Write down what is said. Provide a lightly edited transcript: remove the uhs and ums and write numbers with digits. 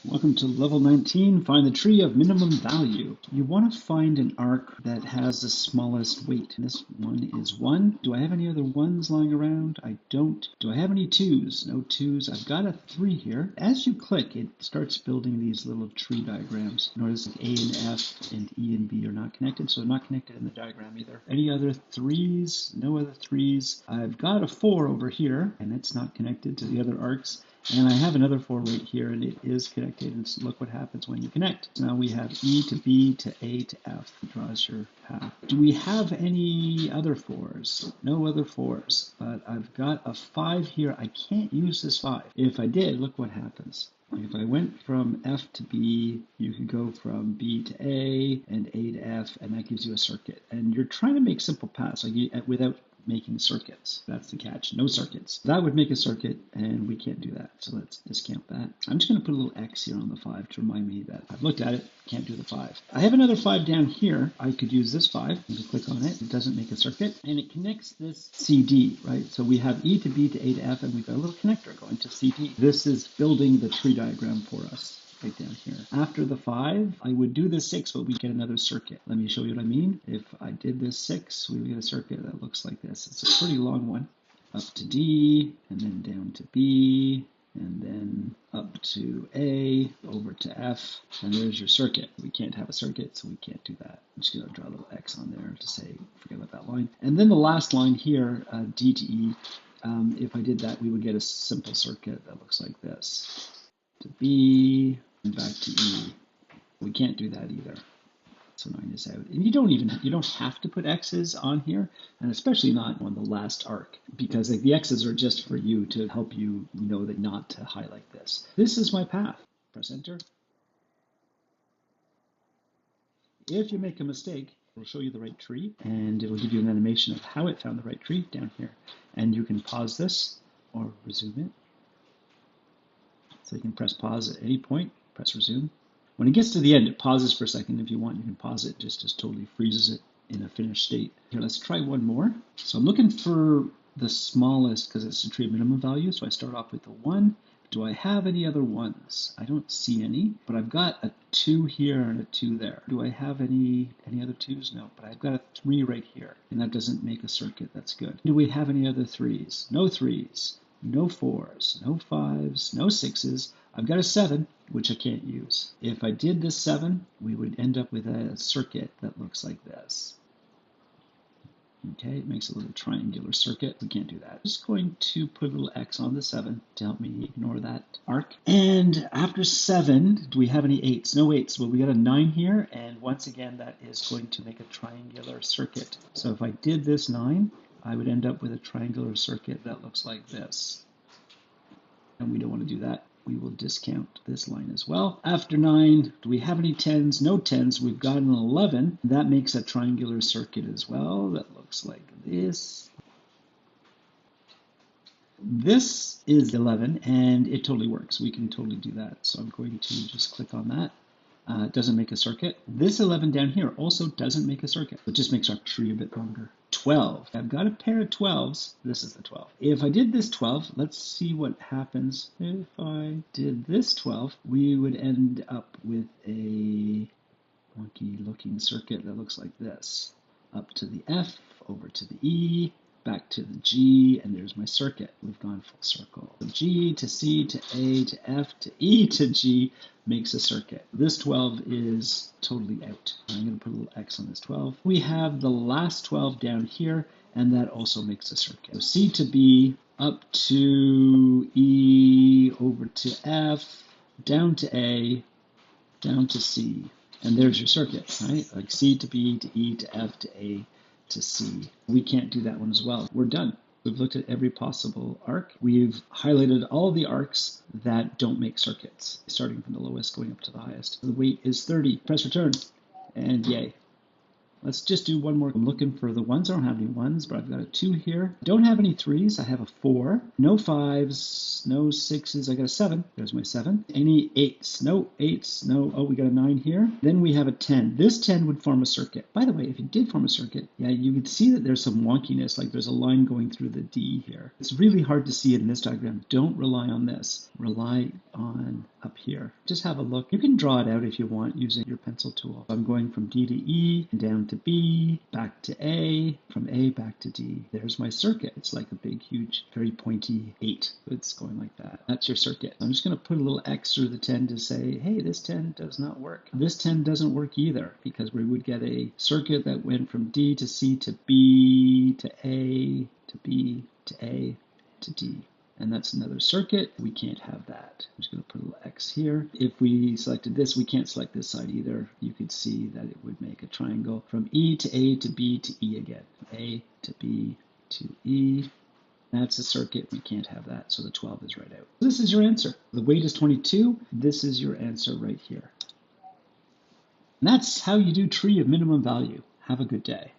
Welcome to level 19, find the tree of minimum value. You want to find an arc that has the smallest weight. This one is 1. Do I have any other 1s lying around? I don't. Do I have any 2s? No 2s. I've got a 3 here. As you click, it starts building these little tree diagrams. Notice A and F and E and B are not connected, so they're not connected in the diagram either. Any other 3s? No other 3s. I've got a 4 over here, and it's not connected to the other arcs. And I have another 4 right here, and it is connected. And so look what happens when you connect. So now we have E to B to A to F. It draws your path. Do we have any other 4s? No other 4s. But I've got a 5 here. I can't use this 5. If I did, look what happens. If I went from F to B, you could go from B to A and A to F, and that gives you a circuit. And you're trying to make simple paths without making circuits. That's the catch. No circuits. That would make a circuit, and we can't do that. So let's discount that. I'm just going to put a little X here on the 5 to remind me that I've looked at it, can't do the 5. I have another 5 down here. I could use this 5. Just click on it. It doesn't make a circuit, and it connects this CD, right? So we have E to B to A to F, and we've got a little connector going to CD. This is building the tree diagram for us. Right down here. After the 5, I would do the 6, but we get another circuit. Let me show you what I mean. If I did this 6, we would get a circuit that looks like this. It's a pretty long one. Up to D, and then down to B, and then up to A, over to F, and there's your circuit. We can't have a circuit, so we can't do that. I'm just going to draw a little X on there to say, forget about that line. And then the last line here, D to E, if I did that, we would get a simple circuit that looks like this. To B, and back to E. We can't do that either. So 9 is out. And you don't have to put X's on here, and especially not on the last arc, because the X's are just for you to help you know that not to highlight this. This is my path. Press enter. If you make a mistake, it'll show you the right tree, and it'll give you an animation of how it found the right tree down here. And you can pause this or resume it. So you can press pause at any point, press resume. When it gets to the end, it pauses for a second. If you want, you can pause it, just totally freezes it in a finished state. Here, let's try one more. So I'm looking for the smallest because it's a tree minimum value. So I start off with the 1. Do I have any other 1s? I don't see any, but I've got a 2 here and a 2 there. Do I have any other 2s? No, but I've got a 3 right here, and that doesn't make a circuit. That's good. Do we have any other 3s? No 3s. No 4s, no 5s, no 6s. I've got a 7, which I can't use. If I did this 7, we would end up with a circuit that looks like this. Okay, it makes a little triangular circuit. We can't do that. I'm just going to put a little X on the 7 to help me ignore that arc. And after 7, do we have any 8s? No 8s. Well, we got a 9 here, and once again, that is going to make a triangular circuit. So if I did this 9, I would end up with a triangular circuit that looks like this. And we don't want to do that. We will discount this line as well. After 9, do we have any 10s? No 10s. We've got an 11. That makes a triangular circuit as well. That looks like this. This is 11, and it totally works. We can totally do that. So I'm going to just click on that. It doesn't make a circuit. This 11 down here also doesn't make a circuit. It just makes our tree a bit longer. 12. I've got a pair of 12s. This is the 12. If I did this 12, let's see what happens. If I did this 12, we would end up with a wonky looking circuit that looks like this. Up to the F, over to the E, back to the G, and there's my circuit. We've gone full circle. So G to C to A to F to E to G makes a circuit. This 12 is totally out. I'm going to put a little X on this 12. We have the last 12 down here, and that also makes a circuit. So C to B, up to E, over to F, down to A, down to C. And there's your circuit, right? Like C to B to E to F to A to C. We can't do that one as well. We're done. We've looked at every possible arc. We've highlighted all the arcs that don't make circuits, starting from the lowest going up to the highest. The weight is 30. Press return, and yay. Let's just do one more. I'm looking for the 1s. I don't have any 1s, but I've got a 2 here. Don't have any 3s. I have a 4. No 5s, no 6s. I got a 7. There's my 7. Any 8s? No 8s. No. Oh, we got a 9 here. Then we have a 10. This 10 would form a circuit. By the way, if it did form a circuit, yeah, you could see that there's some wonkiness, like there's a line going through the D here. It's really hard to see it in this diagram. Don't rely on this. Rely on up here. Just have a look. You can draw it out if you want using your pencil tool. I'm going from D to E, and down to B, back to A, from A back to D. There's my circuit. It's like a big, huge, very pointy 8. It's going like that. That's your circuit. I'm just going to put a little X through the 10 to say, hey, this 10 does not work. This 10 doesn't work either, because we would get a circuit that went from D to C to B to A to B to A to D. And that's another circuit. We can't have that. I'm just going to put a little X here. If we selected this, we can't select this side either. You could see that it would make a triangle from E to A to B to E again. A to B to E. That's a circuit. We can't have that, so the 12 is right out. This is your answer. The weight is 22. This is your answer right here. And that's how you do tree of minimum value. Have a good day.